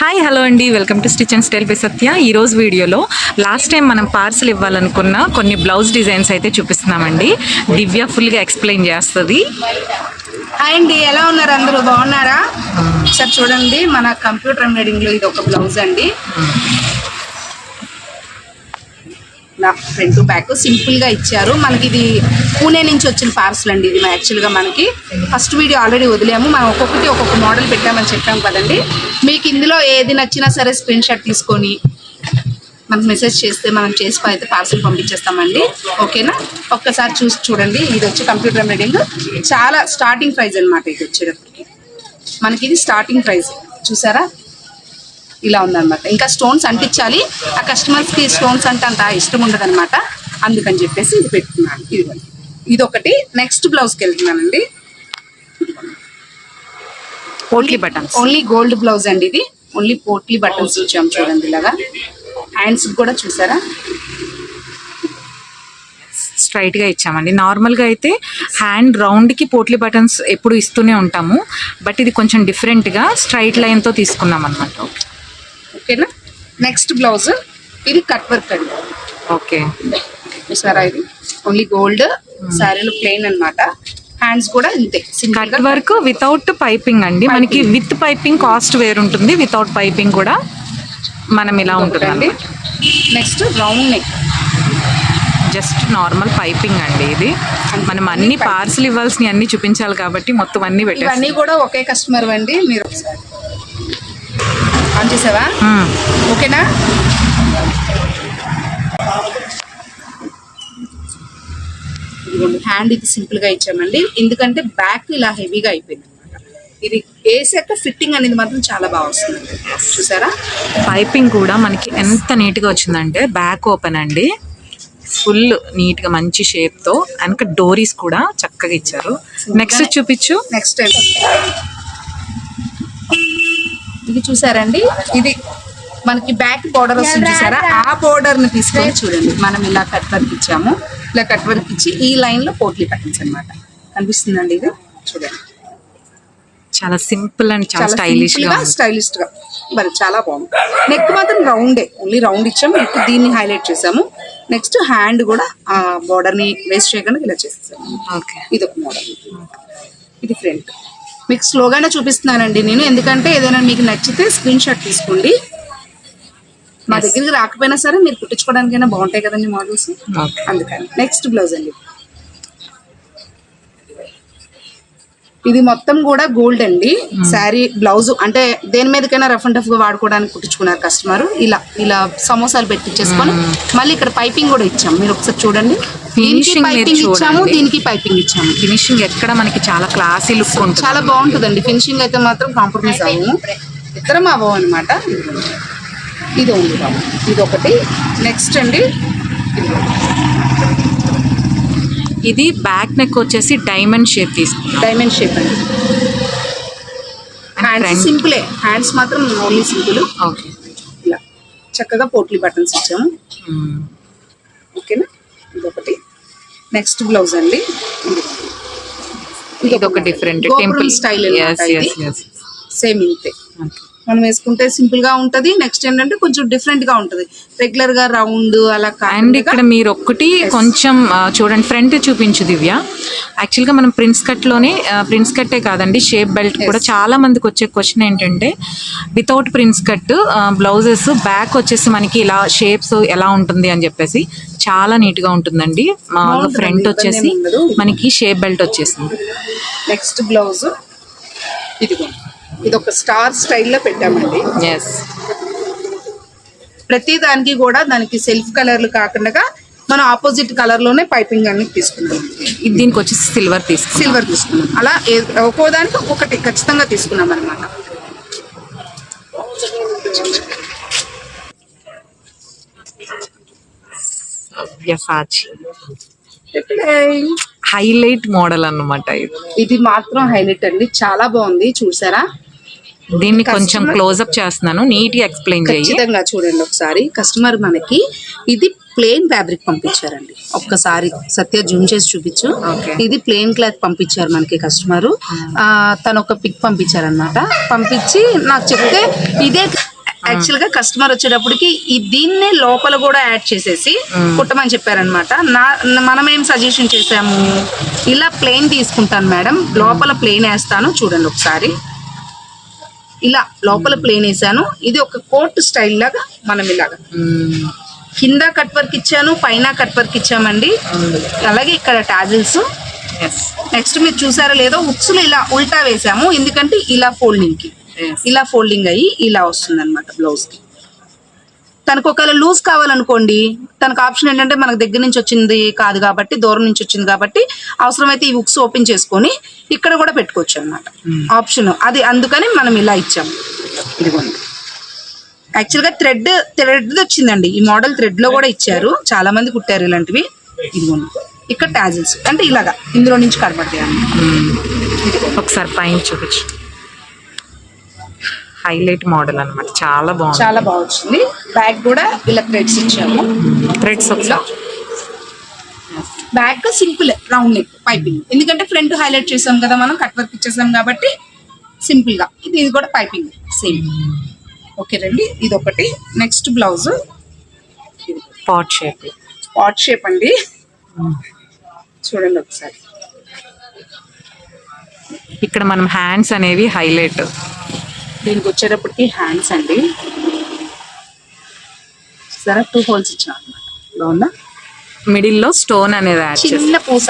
Hi hello అండి, welcome to stitch and style by Satya. ఈరోజు వీడియోలో లాస్ట్ టైం మనం పార్సల్ ఇవ్వాలనుకున్న కొన్ని బ్లౌజ్ డిజైన్స్ అయితే చూపిస్తున్నామండి. దివ్య ఫుల్గా ఎక్స్ప్లెయిన్ చేస్తుంది. హాయ్ అండి, ఎలా ఉన్నారు? అందరూ బాగున్నారా? సార్ చూడండి, మన కంప్యూటర్ ఎంబ్రాయిడింగ్లో ఇది ఒక బ్లౌజ్ అండి. ఫ్రంట్ టు బ్యాక్ సింపుల్ గా ఇచ్చారు. మనకి ఇది పూణే నుంచి వచ్చిన పార్సల్ అండి. ఇది యాక్చువల్గా మనకి ఫస్ట్ వీడియో ఆల్రెడీ వదిలేము. మనం ఒక్కొక్కటి ఒక్కొక్క మోడల్ పెట్టామని చెప్పాం కదండి. మీకు ఇందులో ఏది నచ్చినా సరే స్క్రీన్ షాట్ తీసుకొని మనకు మెసేజ్ చేస్తే మనం చేసి అయితే పార్సల్ పంపించేస్తామండి. ఓకేనా? ఒక్కసారి చూసి చూడండి. ఇది వచ్చి కంప్యూటర్ ఎంబ్రాయిడింగ్, చాలా స్టార్టింగ్ ప్రైస్ అనమాట. ఇది వచ్చేటప్పటికి మనకి ఇది స్టార్టింగ్ ప్రైస్ చూసారా, ఇలా ఉందన్నమాట. ఇంకా స్టోన్స్ అంటించాలి. ఆ కస్టమర్స్కి స్టోన్స్ అంటే అంత ఇష్టం ఉండదు అనమాట. అందుకని చెప్పేసి ఇది పెట్టుకున్నాను. ఇది ఒకటి. నెక్స్ట్ బ్లౌజ్కి వెళ్తున్నానండి. Potli buttons, only gold blouse అండి. ఇది ఓన్లీ పోట్లీ బటన్స్ ఇచ్చాము చూడండి. ఇలాగా హ్యాండ్స్ కూడా చూసారా, స్ట్రైట్ గా ఇచ్చామండి. నార్మల్ గా అయితే హ్యాండ్ రౌండ్ కి పోట్లీ బటన్స్ ఎప్పుడు ఇస్తూనే ఉంటాము, బట్ ఇది కొంచెం డిఫరెంట్ గా స్ట్రైట్ లైన్ తో తీసుకున్నాం అనమాట. ఓకేనా? నెక్స్ట్ బ్లౌజ్ ఇది కట్ వర్క్ అండి. ఓకే చూసారా, ఇది ఓన్లీ గోల్డ్ శారీలో ప్లెయిన్ అనమాట. హ్యాండ్స్ కూడా ఇంతే కట్ వర్క్ వితౌట్ పైపింగ్ అండి. మనకి విత్ పైపింగ్ కాస్ట్ వేరుంటుంది, వితౌట్ పైపింగ్ కూడా మనం ఇలా ఉంటుందండి. Next round neck, just normal piping అండి. ఇది మనం అన్ని పార్సల్ ఇవ్వాల్సిన అన్ని చూపించాలి కాబట్టి మొత్తం అన్ని పెట్టాలి. ఇవన్నీ కూడా ఒకే కస్టమర్ అండి. మీరు ఒకసారి ఆన్ చేసావా? ఓకేనా? హ్యాండ్ ఇది సింపుల్ గా ఇచ్చామండి, ఎందుకంటే బ్యాక్ ఇలా హెవీగా అయిపోయింది అనమాట. ఇది వేసాక ఫిట్టింగ్ అనేది మాత్రం చాలా బాగా వస్తుంది. చూసారా, పైపింగ్ కూడా మనకి ఎంత నీట్ గా వచ్చిందంటే బ్యాక్ ఓపెన్ అండి, ఫుల్ నీట్ గా మంచి షేప్ తో. వెనక డోరీస్ కూడా చక్కగా ఇచ్చారు. నెక్స్ట్ చూపించు. నెక్స్ట్ ఇది చూసారండి, ఇది మనకి బ్యాక్ బోర్డర్ వస్తుంది చూసారా, ఆ బోర్డర్ ని తీసుకొని చూడండి. మనం ఇలా కట్ వర్క్ ఇచ్చాము. ఇలా కట్ వర్క్ ఇచ్చి ఈ లైన్ లో పోట్లీ బటన్స్ అనమాట. కనిపిస్తుందండి ఇది చూడండి. చాలా సింపుల్ అండ్ చాలా స్టైలిష్ గా మరి చాలా బాగుంది. నెక్ మాత్రం రౌండే, ఓన్లీ రౌండ్ ఇచ్చాము. ఇప్పుడు దీన్ని హైలైట్ చేసాము. నెక్స్ట్ హ్యాండ్ కూడా ఆ బోర్డర్ ని వేస్ట్ చేయకుండా ఇలా చేసేసాము. ఇది ఒక మోడల్. ఇది ఫ్రంట్. మీకు స్లోగానే చూపిస్తున్నానండి నేను, ఎందుకంటే ఏదైనా మీకు నచ్చితే స్క్రీన్ షాట్ తీసుకోండి. మా దగ్గరికి రాకపోయినా సరే మీరు కుట్టించుకోవడానికైనా బాగుంటాయి కదండి మోడల్స్, అందుకని. నెక్స్ట్ బ్లౌజ్ అండి. ఇది మొత్తం కూడా గోల్డ్ అండి. శారీ బ్లౌజ్ అంటే దేని మీదకైనా రఫ్ అండ్ టఫ్ గా వాడుకోవడానికి కుట్టించుకున్నారు కస్టమర్. ఇలా ఇలా సమోసాలు పెట్టించేసుకొని మళ్ళీ ఇక్కడ పైపింగ్ కూడా ఇచ్చాము. మీరు ఒకసారి చూడండి. ఫినిషింగ్ పైపింగ్ ఇచ్చాము, దీనికి పైపింగ్ ఇచ్చాము. ఫినిషింగ్ ఎక్కడ మనకి చాలా క్లాసీ లుక్ ఉంటుంది, చాలా బాగుంటుందండి. ఫినిషింగ్ అయితే మాత్రం కాంప్రమైజ్ అవ్వము, ఇద్దరం అవ్వము అనమాట. ఇది ఉంది బాబు, ఇది ఒకటి. నెక్స్ట్ అండి, ఇది బ్యాక్ నెక్ వచ్చేసి డైమండ్ షేప్ తీసుకుంటాం. డైమండ్ షేప్ అండి. హ్యాండ్స్ సింపులే, హ్యాండ్స్ మాత్రం ఓన్లీ సింపుల్. ఓకే, ఇలా చక్కగా పోట్లీ బటన్స్ ఇచ్చాము. ఓకేనా? ఇది ఒకటి. నెక్స్ట్ బ్లౌజ్ అండి. ఇది ఒక డిఫరెంట్ టెంపుల్ స్టైల్ సేమ్ ఇంతే. మనం వేసుకుంటే సింపుల్ గా ఉంటది. నెక్స్ట్ ఏంటంటే కొంచెం డిఫరెంట్ గా ఉంటది, రెగ్యులర్ గా రౌండ్ అలా. అండ్ ఇక్కడ మీరు ఒక్కటి కొంచెం చూడండి, ఫ్రంట్ చూపించు దివ్య. యాక్చువల్ గా మనం ప్రిన్స్ కట్ లోనే, ప్రిన్స్ కట్టే కాదండి, షేప్ బెల్ట్ కూడా చాలా మందికి వచ్చే క్వశ్చన్ ఏంటంటే without prince cut blouses back వచ్చేసి మనకి ఇలా షేప్స్ ఎలా ఉంటుంది అని చెప్పేసి. చాలా నీట్ గా ఉంటుందండి. ఫ్రంట్ వచ్చేసి మనకి షేప్ బెల్ట్ వచ్చేసింది. నెక్స్ట్ బ్లౌజ్ ఇది ఒక స్టార్ స్టైల్లో పెట్టామండి. ప్రతి దానికి కూడా దానికి సెల్ఫ్ కలర్లు కాకుండా మనం ఆపోజిట్ కలర్ లోనే పైపింగ్ అన్ని తీసుకున్నాం. దీనికి వచ్చేసి సిల్వర్ తీసుకున్నాం. అలా ఒక్కో దానికి ఒక్కొక్కటి ఖచ్చితంగా తీసుకున్నాం అనమాట. హైలైట్ మోడల్ అన్నమాట. ఇది మాత్రం హైలైట్ అండి, చాలా బాగుంది. చూసారా, దీన్ని కొంచెం క్లోజ్అప్ చేస్తున్నాను, నీట్ గా ఎక్స్ప్లెయిన్ ఖచ్చితంగా చూడండి ఒకసారి. కస్టమర్ మనకి ఇది ప్లెయిన్ ఫ్యాబ్రిక్ పంపించారండి. ఒక్కసారి సత్య జూమ్ చేసి చూపించు. ఇది ప్లెయిన్ క్లాత్ పంపించారు మనకి కస్టమర్. తను ఒక పిక్ పంపించారనమాట. పంపించి నాకు చెప్తే ఇదే యాక్చువల్ గా కస్టమర్ వచ్చేటప్పటికి దీన్నే లోపల కూడా యాడ్ చేసేసి కుట్టమని చెప్పారనమాట. మనం ఏం సజెషన్ చేసాము, ఇలా ప్లెయిన్ తీసుకుంటాను మేడం, లోపల ప్లెయిన్ వేస్తాను చూడండి ఒకసారి. ఇలా లోపల ప్లెయిన్ వేసాను. ఇది ఒక కోట్ స్టైల్ లాగా మనం ఇలాగా కింద కట్ వర్క్ ఇచ్చాను, పైన కట్ వర్క్ ఇచ్చామండి. అలాగే ఇక్కడ టాజిల్స్. నెక్స్ట్ మీరు చూసారో లేదో ఉక్సులు ఇలా ఉల్టా వేసాము, ఎందుకంటే ఇలా ఫోల్డింగ్ అయ్యి ఇలా వస్తుంది అనమాట బ్లౌజ్ కి. తనకు ఒకవేళ లూజ్ కావాలనుకోండి, తనకు ఆప్షన్ ఏంటంటే మనకు దగ్గర నుంచి వచ్చింది కాదు కాబట్టి, దూరం నుంచి వచ్చింది కాబట్టి అవసరమైతే ఈ ఉక్స్ ఓపెన్ చేసుకొని ఇక్కడ కూడా పెట్టుకోవచ్చు అనమాట ఆప్షన్ అది. అందుకని మనం ఇలా ఇచ్చాము. ఇదిగోండి యాక్చువల్ గా థ్రెడ్ వచ్చిందండి, ఈ మోడల్ థ్రెడ్ లో కూడా ఇచ్చారు, చాలా మంది కుట్టారు ఇలాంటివి. ఇదిగోండి ఇక్కడ టాజిల్స్ అంటే ఇలాగా ఇందులో నుంచి కనబడతాయి. ఒకసారి పైన చూపించు. హైలైట్ మోడల్ అన్నమాట, చాలా బాగుంది, చాలా బాగా వచ్చింది. బ్యాక్ కూడా ఇలా థ్రెడ్స్ ఇచ్చాము. థ్రెడ్స్ ఒకసారి. Back simple round neck piping, ఎందుకంటే ఫ్రంట్ హైలైట్ చేసాం కదా మనం, కట్ వర్క్ ఇచ్చేసాం కాబట్టి సింపుల్ గా. ఇది కూడా పైపింగ్ సేమ్. ఓకే రండి, ఇది ఒకటి. నెక్స్ట్ బ్లౌజ్ పాట్ షేప్ అండి, చూడండి ఒకసారి. ఇక్కడ మనం హ్యాండ్స్ అనేవి హైలైట్. దీనికి వచ్చేటప్పటికి హ్యాండ్స్ అండి, సరే 2 హోల్స్ ఇచ్చాం అనమాట. బాగుందా? మిడిల్ లో స్టోన్ అనేది చిన్న పూస